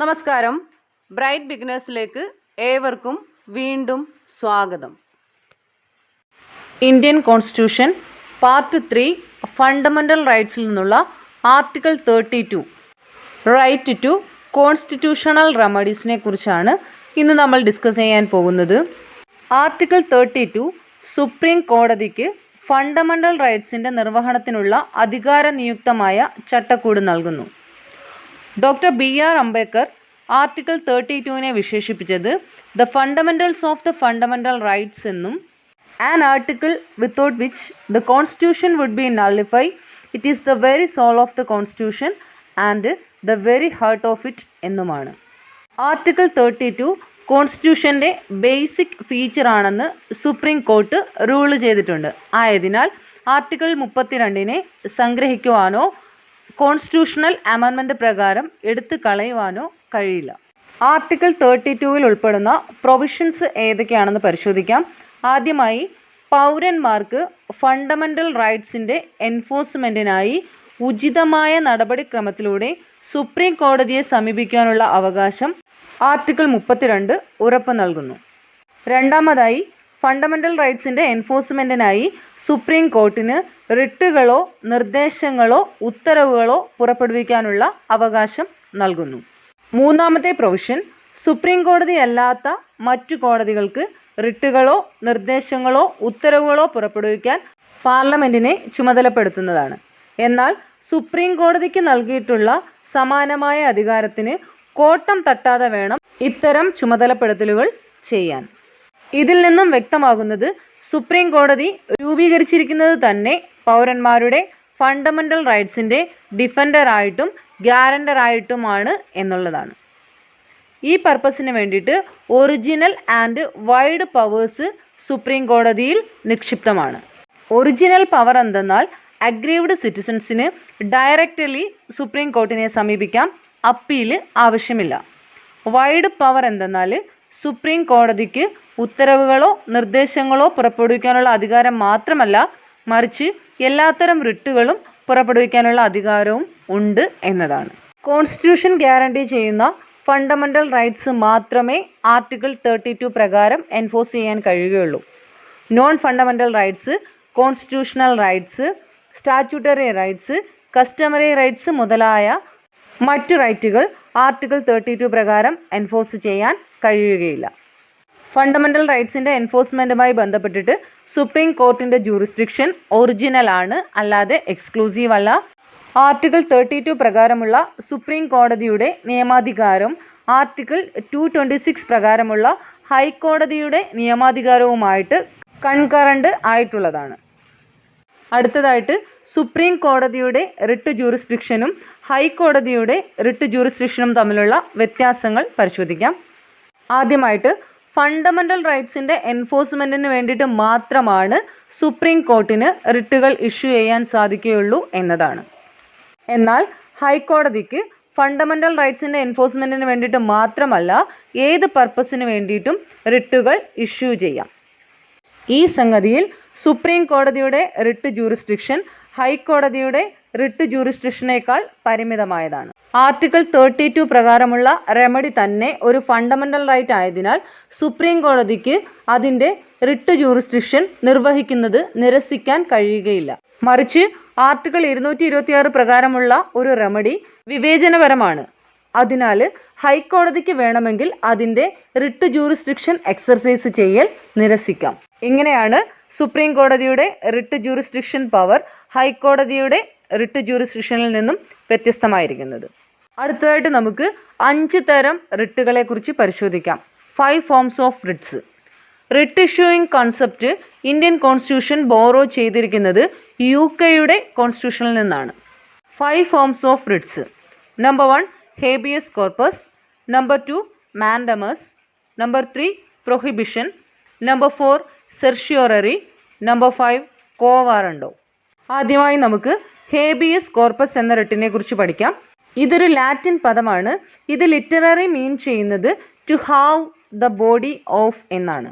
നമസ്കാരം. ബ്രൈറ്റ് ബിഗിനേഴ്സിലേക്ക് ഏവർക്കും വീണ്ടും സ്വാഗതം. ഇന്ത്യൻ കോൺസ്റ്റിറ്റ്യൂഷൻ പാർട്ട് 3 ഫണ്ടമെൻ്റൽ റൈറ്റ്സിൽ നിന്നുള്ള ആർട്ടിക്കിൾ 32 റൈറ്റ് ടു കോൺസ്റ്റിറ്റ്യൂഷണൽ റെമഡീസിനെ കുറിച്ചാണ് ഇന്ന് നമ്മൾ ഡിസ്കസ് ചെയ്യാൻ പോകുന്നത്. ആർട്ടിക്കിൾ 32 സുപ്രീം കോടതിക്ക് ഫണ്ടമെൻ്റൽ റൈറ്റ്സിൻ്റെ നിർവഹണത്തിനുള്ള അധികാരനിയുക്തമായ ചട്ടക്കൂട് നൽകുന്നു. ഡോക്ടർ BR അംബേദ്കർ ആർട്ടിക്കിൾ 32നെ വിശേഷിപ്പിച്ചത് the fundamentals of the fundamental rights എന്നും an article without which the constitution would be nullify it is the very soul of the constitution and the very heart of it എന്നുമാണ്. Article 32 കോൺസ്റ്റിറ്റ്യൂഷൻ്റെ basic ഫീച്ചറാണെന്ന് supreme court rule ചെയ്തിട്ടുണ്ട്. ആയതിനാൽ article 32നെ സംഗ്രഹിക്കുവാനോ constitutional amendment പ്രകാരം എടുത്തു കളയുവാനോ കഴിയില്ല. ആർട്ടിക്കിൾ 32 ഉൾപ്പെടുന്ന പ്രൊവിഷൻസ് ഏതൊക്കെയാണെന്ന് പരിശോധിക്കാം. ആദ്യമായി, പൗരന്മാർക്ക് ഫണ്ടമെൻ്റൽ റൈറ്റ്സിൻ്റെ എൻഫോഴ്സ്മെൻറ്റിനായി ഉചിതമായ നടപടിക്രമത്തിലൂടെ സുപ്രീം കോടതിയെ സമീപിക്കാനുള്ള അവകാശം ആർട്ടിക്കിൾ 32 ഉറപ്പ് നൽകുന്നു. രണ്ടാമതായി, ഫണ്ടമെൻ്റൽ റൈറ്റ്സിൻ്റെ എൻഫോഴ്സ്മെൻറ്റിനായി സുപ്രീം കോർട്ടിന് റിട്ടുകളോ നിർദ്ദേശങ്ങളോ ഉത്തരവുകളോ പുറപ്പെടുവിക്കാനുള്ള അവകാശം നൽകുന്നു. മൂന്നാമത്തെ പ്രൊവിഷൻ, സുപ്രീം കോടതി അല്ലാത്ത മറ്റു കോടതികൾക്ക് റിട്ടുകളോ നിർദ്ദേശങ്ങളോ ഉത്തരവുകളോ പുറപ്പെടുവിക്കാൻ പാർലമെൻറ്റിനെ ചുമതലപ്പെടുത്തുന്നതാണ്. എന്നാൽ സുപ്രീം കോടതിക്ക് നൽകിയിട്ടുള്ള സമാനമായ അധികാരത്തിന് കോട്ടം തട്ടാതെ വേണം ഇത്തരം ചുമതലപ്പെടുത്തലുകൾ ചെയ്യാൻ. ഇതിൽ നിന്നും വ്യക്തമാകുന്നത് സുപ്രീം കോടതി രൂപീകരിച്ചിരിക്കുന്നത് തന്നെ പൗരന്മാരുടെ ഫണ്ടമെൻ്റൽ റൈറ്റ്സിൻ്റെ ഡിഫൻഡറായിട്ടും ഗ്യാരണ്ടറായിട്ടുമാണ് എന്നുള്ളതാണ്. ഈ പർപ്പസിന് വേണ്ടിയിട്ട് original and wide powers supreme കോടതിയിൽ നിക്ഷിപ്തമാണ്. ഒറിജിനൽ പവർ എന്തെന്നാൽ അഗ്രീവ്ഡ് സിറ്റിസൺസിന് ഡയറക്റ്റ്ലി സുപ്രീം കോർട്ടിനെ സമീപിക്കാം, അപ്പീൽ ആവശ്യമില്ല. വൈഡ് പവർ എന്തെന്നാൽ സുപ്രീം കോടതിക്ക് ഉത്തരവുകളോ നിർദ്ദേശങ്ങളോ പുറപ്പെടുവിക്കാനുള്ള അധികാരം മാത്രമല്ല, മറിച്ച് എല്ലാത്തരം റിട്ടുകളും പുറപ്പെടുവിക്കാനുള്ള അധികാരവും ഉണ്ട് എന്നതാണ്. കോൺസ്റ്റിറ്റ്യൂഷൻ ഗ്യാരണ്ടി ചെയ്യുന്ന ഫണ്ടമെൻ്റൽ റൈറ്റ്സ് മാത്രമേ ആർട്ടിക്കിൾ 32 പ്രകാരം എൻഫോഴ്സ് ചെയ്യാൻ കഴിയുകയുള്ളൂ. Non fundamental rights, constitutional rights, statutory rights, customary rights മുതലായ മറ്റു റൈറ്റുകൾ ആർട്ടിക്കിൾ 32 പ്രകാരം എൻഫോഴ്സ് ചെയ്യാൻ കഴിയുകയില്ല. ഫണ്ടമെൻ്റൽ റൈറ്റ്സിൻ്റെ എൻഫോഴ്സ്മെൻറ്റുമായി ബന്ധപ്പെട്ടിട്ട് സുപ്രീം കോർട്ടിൻ്റെ ജൂറിസ്ഡിക്ഷൻ ഒറിജിനൽ ആണ്, അല്ലാതെ എക്സ്ക്ലൂസീവ് അല്ല. ആർട്ടിക്കിൾ 32 പ്രകാരമുള്ള സുപ്രീം കോടതിയുടെ നിയമാധികാരം ആർട്ടിക്കിൾ 226 പ്രകാരമുള്ള ഹൈക്കോടതിയുടെ നിയമാധികാരവുമായിട്ട് കൺകറൻറ്റ് ആയിട്ടുള്ളതാണ്. അടുത്തതായിട്ട്, സുപ്രീം കോടതിയുടെ റിട്ട് ജൂറിസ്ഡിക്ഷനും ഹൈക്കോടതിയുടെ റിട്ട് ജൂറിസ്ഡിക്ഷനും തമ്മിലുള്ള വ്യത്യാസങ്ങൾ പരിശോധിക്കാം. ആദ്യമായിട്ട്, ഫണ്ടമെൻ്റൽ റൈറ്റ്സിൻ്റെ എൻഫോഴ്സ്മെൻറ്റിന് വേണ്ടിയിട്ട് മാത്രമാണ് സുപ്രീം കോർട്ടിന് റിട്ടുകൾ ഇഷ്യൂ ചെയ്യാൻ സാധിക്കുകയുള്ളൂ എന്നതാണ്. എന്നാൽ ഹൈക്കോടതിക്ക് ഫണ്ടമെൻ്റൽ റൈറ്റ്സിൻ്റെ എൻഫോഴ്സ്മെൻറ്റിന് വേണ്ടിയിട്ട് മാത്രമല്ല, ഏത് പർപ്പസിന് വേണ്ടിയിട്ടും റിട്ടുകൾ ഇഷ്യൂ ചെയ്യാം. ഈ സംഗതിയിൽ സുപ്രീം കോടതിയുടെ റിട്ട് ജൂറിസ്ഡിക്ഷൻ ഹൈക്കോടതിയുടെ റിട്ട് ജൂറിസ്ഡിക്ഷനേക്കാൾ പരിമിതമായതാണ്. ആർട്ടിക്കിൾ 32 പ്രകാരമുള്ള റെമഡി തന്നെ ഒരു ഫണ്ടമെൻ്റൽ റൈറ്റ് ആയതിനാൽ സുപ്രീം കോടതിക്ക് അതിൻ്റെ റിട്ട് ജൂറിസ്ഡിക്ഷൻ നിർവഹിക്കുന്നത് നിരസിക്കാൻ കഴിയുകയില്ല. മറിച്ച് ആർട്ടിക്കിൾ 226 പ്രകാരമുള്ള ഒരു റെമഡി വിവേചനപരമാണ്. അതിനാൽ ഹൈക്കോടതിക്ക് വേണമെങ്കിൽ അതിൻ്റെ റിട്ട് ജൂറിസ്ഡിക്ഷൻ എക്സർസൈസ് ചെയ്യൽ നിരസിക്കാം. ഇങ്ങനെയാണ് സുപ്രീം കോടതിയുടെ റിട്ട് ജൂറിസ്ഡിക്ഷൻ പവർ ഹൈക്കോടതിയുടെ റിട്ട് ജൂറിസ്ഡിക്ഷനിൽ നിന്നും വ്യത്യസ്തമായിരിക്കുന്നത്. അടുത്തതായിട്ട് നമുക്ക് 5 തരം റിട്ടുകളെ കുറിച്ച് പരിശോധിക്കാം. 5 forms of writs. Writ issuing concept Indian constitution borrow ചെയ്തിരിക്കുന്നത് UK കോൺസ്റ്റിറ്റ്യൂഷനിൽ നിന്നാണ്. 5 forms of writs. Number 1 habeas corpus, number 2 mandamus, number 3 prohibition, number 4 certiorari, number 5 quo warranto. ആദ്യമായി നമുക്ക് ഹേബിയസ് കോർപ്പസ് എന്ന റിട്ടിനെ കുറിച്ച് പഠിക്കാം. ഇതൊരു ലാറ്റിൻ പദമാണ്. ഇത് ലിറ്റററി മീൻ ചെയ്യുന്നത് to have the body of എന്നാണ്.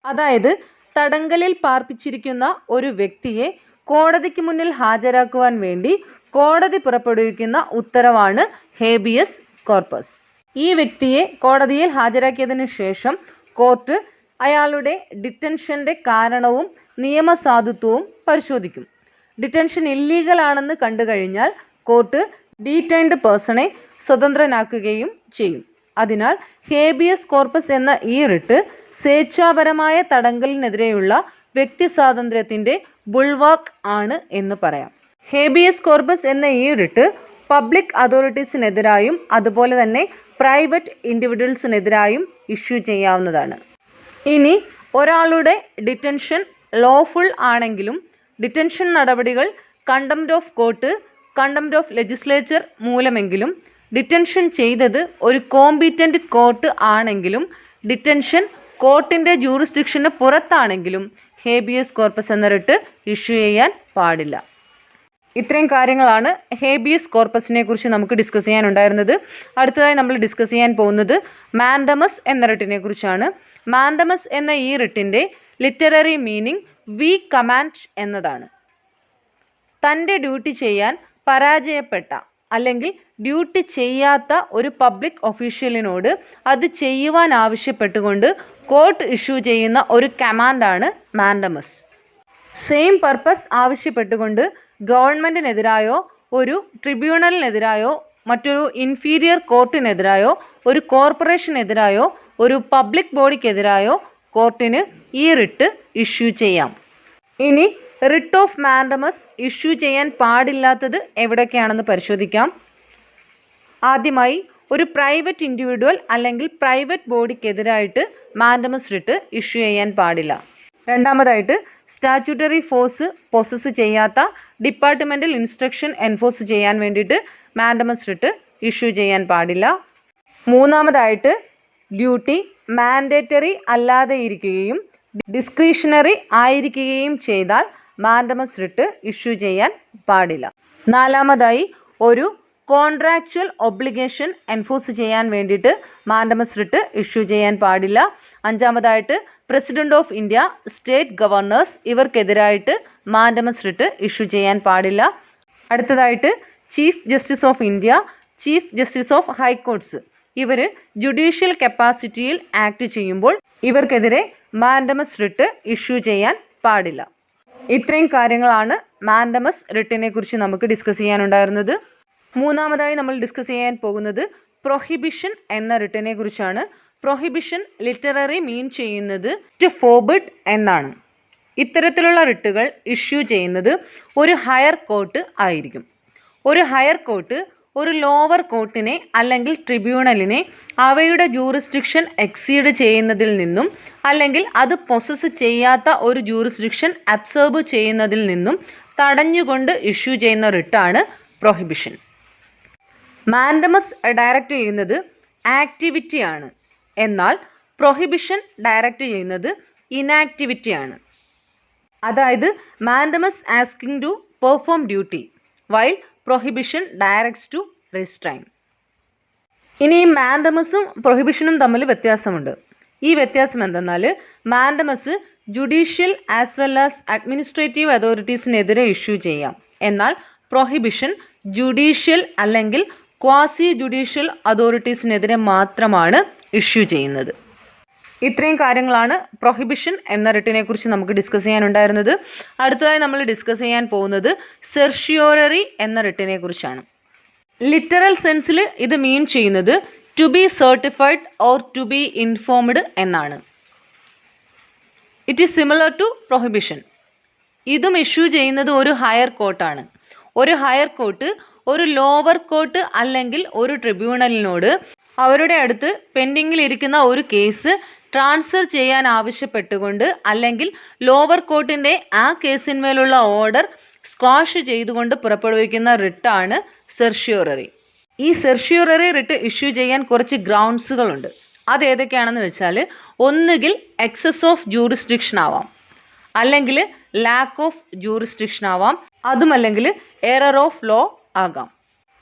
അതായത് തടങ്കലിൽ പാർപ്പിച്ചിരിക്കുന്ന ഒരു വ്യക്തിയെ കോടതിക്ക് മുന്നിൽ ഹാജരാക്കുവാൻ വേണ്ടി കോടതി പുറപ്പെടുവിക്കുന്ന ഉത്തരവാണ് ഹേബിയസ് കോർപ്പസ്. ഈ വ്യക്തിയെ കോടതിയിൽ ഹാജരാക്കിയതിനു ശേഷം കോർട്ട് അയാളുടെ ഡിറ്റൻഷൻ്റെ കാരണവും നിയമസാധുത്വവും പരിശോധിക്കും. ഡിറ്റൻഷൻ ഇല്ലീഗൽ ആണെന്ന് കണ്ടു കഴിഞ്ഞാൽ കോർട്ട് ഡീറ്റൈൻഡ് പേഴ്സണെ സ്വതന്ത്രനാക്കുകയും ചെയ്യും. അതിനാൽ ഹേബിയസ് കോർപ്പസ് എന്ന ഈ റിട്ട് സ്വേച്ഛാപരമായ തടങ്കലിനെതിരെയുള്ള വ്യക്തി സ്വാതന്ത്ര്യത്തിൻ്റെ ബുൾവാക്ക് ആണ് എന്ന് പറയാം. ഹേബിയസ് കോർപ്പസ് എന്ന ഈ റിട്ട് പബ്ലിക് അതോറിറ്റീസിനെതിരായും അതുപോലെ തന്നെ പ്രൈവറ്റ് ഇൻഡിവിജ്വൽസിനെതിരായും ഇഷ്യൂ ചെയ്യാവുന്നതാണ്. ഇനി ഒരാളുടെ ഡിറ്റൻഷൻ ലോഫുൾ ആണെങ്കിലും ഡിറ്റൻഷൻ നടപടികൾ contempt of court, contempt of legislature മൂലമെങ്കിലും ഡിറ്റൻഷൻ ചെയ്തത് ഒരു കോമ്പീറ്റൻറ്റ് കോർട്ട് ആണെങ്കിലും ഡിറ്റൻഷൻ കോർട്ടിൻ്റെ ജൂറിസ്ഡിക്ഷന് പുറത്താണെങ്കിലും ഹേബിയസ് കോർപ്പസ് എന്ന റിട്ട് ഇഷ്യൂ ചെയ്യാൻ പാടില്ല. ഇത്രയും കാര്യങ്ങളാണ് ഹേബിയസ് കോർപ്പസിനെ കുറിച്ച് നമുക്ക് ഡിസ്കസ് ചെയ്യാനുണ്ടായിരുന്നത്. അടുത്തതായി നമ്മൾ ഡിസ്കസ് ചെയ്യാൻ പോകുന്നത് മാൻഡമസ് എന്ന റിട്ടിനെ കുറിച്ചാണ്. മാൻഡമസ് എന്ന ഈ റിട്ടിൻ്റെ ലിറ്റററി മീനിങ് വി കമാൻഡ് എന്നതാണ്. തൻ്റെ ഡ്യൂട്ടി ചെയ്യാൻ പരാജയപ്പെട്ട അല്ലെങ്കിൽ ഡ്യൂട്ടി ചെയ്യാത്ത ഒരു പബ്ലിക് ഒഫീഷ്യലിനോട് അത് ചെയ്യുവാൻ ആവശ്യപ്പെട്ടുകൊണ്ട് കോർട്ട് ഇഷ്യൂ ചെയ്യുന്ന ഒരു കമാൻഡാണ് മാൻഡമസ്. സെയിം പർപ്പസ് ആവശ്യപ്പെട്ടുകൊണ്ട് ഗവൺമെൻറ്റിനെതിരായോ ഒരു ട്രിബ്യൂണലിനെതിരായോ മറ്റൊരു ഇൻഫീരിയർ കോർട്ടിനെതിരായോ ഒരു കോർപ്പറേഷനെതിരായോ ഒരു പബ്ലിക് ബോഡിക്കെതിരായോ കോർട്ടിന് ഈ റിട്ട് ഇഷ്യൂ ചെയ്യാം. ഇനി റിട്ട് ഓഫ് മാൻഡമസ് ഇഷ്യൂ ചെയ്യാൻ പാടില്ലാത്തത് എവിടെയൊക്കെയാണെന്ന് പരിശോധിക്കാം. ആദ്യമായി ഒരു പ്രൈവറ്റ് ഇൻഡിവിജ്വൽ അല്ലെങ്കിൽ പ്രൈവറ്റ് ബോഡിക്കെതിരായിട്ട് മാൻഡമസ് റിട്ട് ഇഷ്യൂ ചെയ്യാൻ പാടില്ല. രണ്ടാമതായിട്ട് സ്റ്റാറ്റ്യൂട്ടറി ഫോഴ്സ് പൊസസ് ചെയ്യാത്ത ഡിപ്പാർട്ട്മെൻറ്റൽ ഇൻസ്ട്രക്ഷൻ എൻഫോഴ്സ് ചെയ്യാൻ വേണ്ടിയിട്ട് മാൻഡമസ് റിട്ട് ഇഷ്യൂ ചെയ്യാൻ പാടില്ല. മൂന്നാമതായിട്ട് ഡ്യൂട്ടി മാൻഡേറ്ററി അല്ലാതെ ഇരിക്കുകയും ഡിസ്ക്രിഷണറി ആയിരിക്കുകയും ചെയ്താൽ മാൻഡമസ് റിട്ട് ഇഷ്യൂ ചെയ്യാൻ പാടില്ല. നാലാമതായി ഒരു കോൺട്രാക്ച്വൽ ഒബ്ലിഗേഷൻ എൻഫോഴ്സ് ചെയ്യാൻ വേണ്ടിയിട്ട് മാൻഡമസ് റിട്ട് ഇഷ്യൂ ചെയ്യാൻ പാടില്ല. അഞ്ചാമതായിട്ട് president of India, state governors ഇവർക്കെതിരായിട്ട് മാൻഡമസ് റിട്ട് ഇഷ്യൂ ചെയ്യാൻ പാടില്ല. അടുത്തതായിട്ട് chief justice of India, chief justice of high courts ഇവർ ജുഡീഷ്യൽ കപ്പാസിറ്റിയിൽ ആക്ട് ചെയ്യുമ്പോൾ ഇവർക്കെതിരെ മാൻഡമസ് റിട്ട് ഇഷ്യൂ ചെയ്യാൻ പാടില്ല. ഇത്രയും കാര്യങ്ങളാണ് മാൻഡമസ് റിട്ടിനെ കുറിച്ച് നമുക്ക് ഡിസ്കസ് ചെയ്യാനുണ്ടായിരുന്നത്. മൂന്നാമതായി നമ്മൾ ഡിസ്കസ് ചെയ്യാൻ പോകുന്നത് പ്രൊഹിബിഷൻ എന്ന റിട്ടിനെ കുറിച്ചാണ്. പ്രൊഹിബിഷൻ ലിറ്റററി മീൻ ചെയ്യുന്നത് ടു ഫോർബിഡ് എന്നാണ്. ഇത്തരത്തിലുള്ള റിട്ടുകൾ ഇഷ്യൂ ചെയ്യുന്നത് ഒരു ഹയർ കോർട്ട് ആയിരിക്കും. ഒരു ഹയർ കോർട്ട് ഒരു ലോവർ കോർട്ടിനെ അല്ലെങ്കിൽ ട്രിബ്യൂണലിനെ അവയുടെ ജൂറിസ്ഡിക്ഷൻ എക്സീഡ് ചെയ്യുന്നതിൽ നിന്നും അല്ലെങ്കിൽ അത് പൊസസ് ചെയ്യാത്ത ഒരു ജൂറിസ്ഡിക്ഷൻ അബ്സോർബ് ചെയ്യുന്നതിൽ നിന്നും തടഞ്ഞുകൊണ്ട് ഇഷ്യൂ ചെയ്യുന്ന റിട്ടാണ് പ്രൊഹിബിഷൻ. മാൻഡമസ് ഡയറക്റ്റ് ചെയ്യുന്നത് ആക്ടിവിറ്റിയാണ്, എന്നാൽ പ്രൊഹിബിഷൻ ഡയറക്റ്റ് ചെയ്യുന്നത് ഇനാക്ടിവിറ്റിയാണ്. അതായത് mandamus asking to perform duty while prohibition directs to restrain. ഇനി മാൻഡമസും പ്രൊഹിബിഷനും തമ്മിൽ വ്യത്യാസമുണ്ട്. ഈ വ്യത്യാസം എന്തെന്നാൽ mandamus judicial as well as administrative അതോറിറ്റീസിനെതിരെ ഇഷ്യൂ ചെയ്യാം, എന്നാൽ പ്രൊഹിബിഷൻ ജുഡീഷ്യൽ അല്ലെങ്കിൽ ക്വാസി ജുഡീഷ്യൽ അതോറിറ്റീസിനെതിരെ മാത്രമാണ് ഇഷ്യൂ ചെയ്യുന്നത്. ഇത്രയും കാര്യങ്ങളാണ് പ്രൊഹിബിഷൻ എന്ന റിട്ടിനെ കുറിച്ച് നമുക്ക് ഡിസ്കസ് ചെയ്യാനുണ്ടായിരുന്നത്. അടുത്തതായി നമ്മൾ ഡിസ്കസ് ചെയ്യാൻ പോകുന്നത് സെർഷ്യോററി എന്ന റിട്ടിനെ കുറിച്ചാണ്. ലിറ്ററൽ സെൻസിൽ ഇത് മീൻ ചെയ്യുന്നത് to be certified or to be informed എന്നാണ്. It is similar to prohibition. ഇതും ഇഷ്യൂ ചെയ്യുന്നത് ഒരു ഹയർ കോർട്ടാണ്. ഒരു ഹയർ കോർട്ട് ഒരു ലോവർ കോർട്ട് അല്ലെങ്കിൽ ഒരു ട്രിബ്യൂണലിനോട് അവരുടെ അടുത്ത് പെൻഡിങ്ങിലിരിക്കുന്ന ഒരു കേസ് ട്രാൻസ്ഫർ ചെയ്യാൻ ആവശ്യപ്പെട്ടുകൊണ്ട് അല്ലെങ്കിൽ ലോവർ കോർട്ടിൻ്റെ ആ കേസിന്മേലുള്ള ഓർഡർ സ്ക്വാഷ് ചെയ്തുകൊണ്ട് പുറപ്പെടുവിക്കുന്ന റിട്ടാണ് സെർഷ്യോററി. ഈ സെർഷ്യോററി റിട്ട് ഇഷ്യൂ ചെയ്യാൻ കുറച്ച് ഗ്രൗണ്ട്സുകളുണ്ട്. അതേതൊക്കെയാണെന്ന് വെച്ചാൽ ഒന്നുകിൽ എക്സസ് ഓഫ് ജൂറിസ്ഡിക്ഷൻ ആവാം, അല്ലെങ്കിൽ ലാക്ക് ഓഫ് ജൂറിസ്ഡിക്ഷൻ ആവാം, അതുമല്ലെങ്കിൽ എറർ ഓഫ് ലോ ആകാം.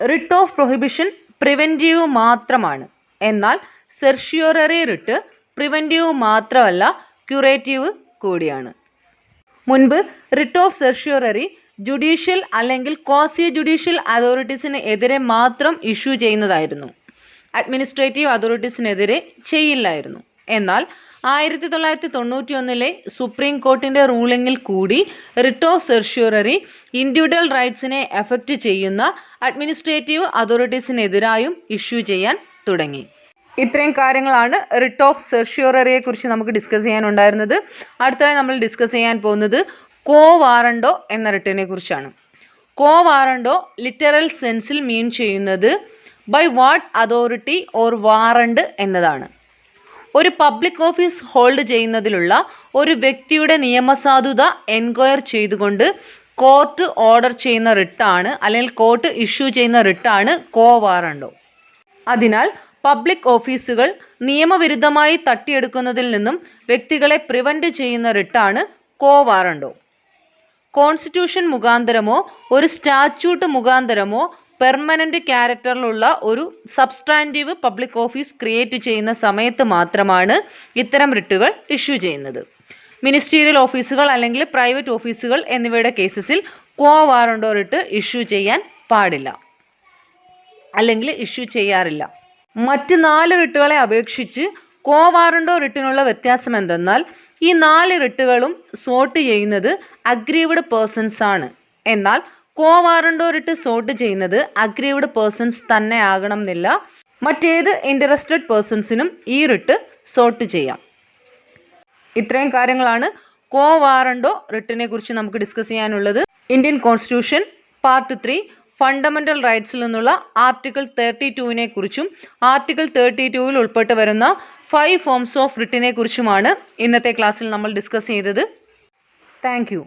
റിട്ട് ഓഫ് പ്രൊഹിബിഷൻ പ്രിവെൻറ്റീവ് മാത്രമാണ്, എന്നാൽ സെർഷ്യോററി റിട്ട് പ്രിവെൻറ്റീവ് മാത്രമല്ല ക്യൂറേറ്റീവ് കൂടിയാണ്. മുൻപ് റിട്ട് ഓഫ് സെർഷ്യോററി ജുഡീഷ്യൽ അല്ലെങ്കിൽ ക്വാസി ജുഡീഷ്യൽ അതോറിറ്റീസിന് എതിരെ മാത്രം ഇഷ്യൂ ചെയ്യുന്നതായിരുന്നു. അഡ്മിനിസ്ട്രേറ്റീവ് അതോറിറ്റീസിനെതിരെ ചെയ്യില്ലായിരുന്നു. എന്നാൽ 1991 സുപ്രീം കോർട്ടിൻ്റെ റൂളിങ്ങിൽ കൂടി റിട്ട് ഓഫ് സെർഷ്യൂററി ഇൻഡിവിജ്വൽ റൈറ്റ്സിനെ എഫക്റ്റ് ചെയ്യുന്ന അഡ്മിനിസ്ട്രേറ്റീവ് അതോറിറ്റീസിനെതിരായും ഇഷ്യൂ ചെയ്യാൻ തുടങ്ങി. ഇത്രയും കാര്യങ്ങളാണ് റിട്ട് ഓഫ് സെർഷ്യൂററിയെ കുറിച്ച് നമുക്ക് ഡിസ്കസ് ചെയ്യാനുണ്ടായിരുന്നത്. അടുത്തതായി നമ്മൾ ഡിസ്കസ് ചെയ്യാൻ പോകുന്നത് കോ വാറണ്ടോ എന്ന റിട്ടിനെ കുറിച്ചാണ്. കോ വാറണ്ടോ ലിറ്ററൽ സെൻസിൽ മീൻ ചെയ്യുന്നത് by what authority or warrant എന്നതാണ്. ഒരു പബ്ലിക് ഓഫീസ് ഹോൾഡ് ചെയ്യുന്നതിലുള്ള ഒരു വ്യക്തിയുടെ നിയമസാധുത എൻക്വയർ ചെയ്തുകൊണ്ട് കോർട്ട് ഓർഡർ ചെയ്യുന്ന റിട്ടാണ് അല്ലെങ്കിൽ കോർട്ട് ഇഷ്യൂ ചെയ്യുന്ന റിട്ടാണ് കോ വാറണ്ടോ. അതിനാൽ പബ്ലിക് ഓഫീസുകൾ നിയമവിരുദ്ധമായി തട്ടിയെടുക്കുന്നതിൽ നിന്നും വ്യക്തികളെ പ്രിവെൻറ്റ് ചെയ്യുന്ന റിട്ടാണ് കോ വാറണ്ടോ. കോൺസ്റ്റിറ്റ്യൂഷൻ മുഖാന്തരമോ ഒരു സ്റ്റാറ്റ്യൂട്ട് മുഖാന്തരമോ പെർമനൻ്റ് ക്യാരക്ടറിലുള്ള ഒരു സബ്സ്റ്റാൻറ്റീവ് പബ്ലിക് ഓഫീസ് ക്രിയേറ്റ് ചെയ്യുന്ന സമയത്ത് മാത്രമാണ് ഇത്തരം റിട്ടുകൾ ഇഷ്യൂ ചെയ്യുന്നത്. മിനിസ്റ്റീരിയൽ ഓഫീസുകൾ അല്ലെങ്കിൽ പ്രൈവറ്റ് ഓഫീസുകൾ എന്നിവയുടെ കേസസിൽ കോ വാറണ്ടോ റിട്ട് ഇഷ്യൂ ചെയ്യാൻ പാടില്ല അല്ലെങ്കിൽ ഇഷ്യൂ ചെയ്യാറില്ല. മറ്റ് 4 റിട്ടുകളെ അപേക്ഷിച്ച് കോ വാറണ്ടോ റിട്ടിനുള്ള വ്യത്യാസം എന്തെന്നാൽ ഈ 4 റിട്ടുകളും സോർട്ട് ചെയ്യുന്നത് അഗ്രീവ്ഡ് പേഴ്സൺസ് ആണ്. എന്നാൽ കോ വാറണ്ടോ റിട്ട് സോർട്ട് ചെയ്യുന്നത് അഗ്രീവ്ഡ് പേഴ്സൺസ് തന്നെ ആകണം എന്നില്ല. മറ്റേത് ഇൻട്രസ്റ്റഡ് പേഴ്സൺസിനും ഈ റിട്ട് സോർട്ട് ചെയ്യാം. ഇത്രയും കാര്യങ്ങളാണ് കോ വാറണ്ടോ റിട്ടിനെ കുറിച്ച് നമുക്ക് ഡിസ്കസ് ചെയ്യാനുള്ളത്. ഇന്ത്യൻ കോൺസ്റ്റിറ്റ്യൂഷൻ പാർട്ട് 3 ഫണ്ടമെൻ്റൽ റൈറ്റ്സിൽ നിന്നുള്ള ആർട്ടിക്കിൾ 32 കുറിച്ചും ആർട്ടിക്കിൾ 32 ഉൾപ്പെട്ട് വരുന്ന 5 ഫോംസ് ഓഫ് റിട്ടിനെ കുറിച്ചുമാണ് ഇന്നത്തെ ക്ലാസ്സിൽ നമ്മൾ ഡിസ്കസ് ചെയ്തത്. Thank you.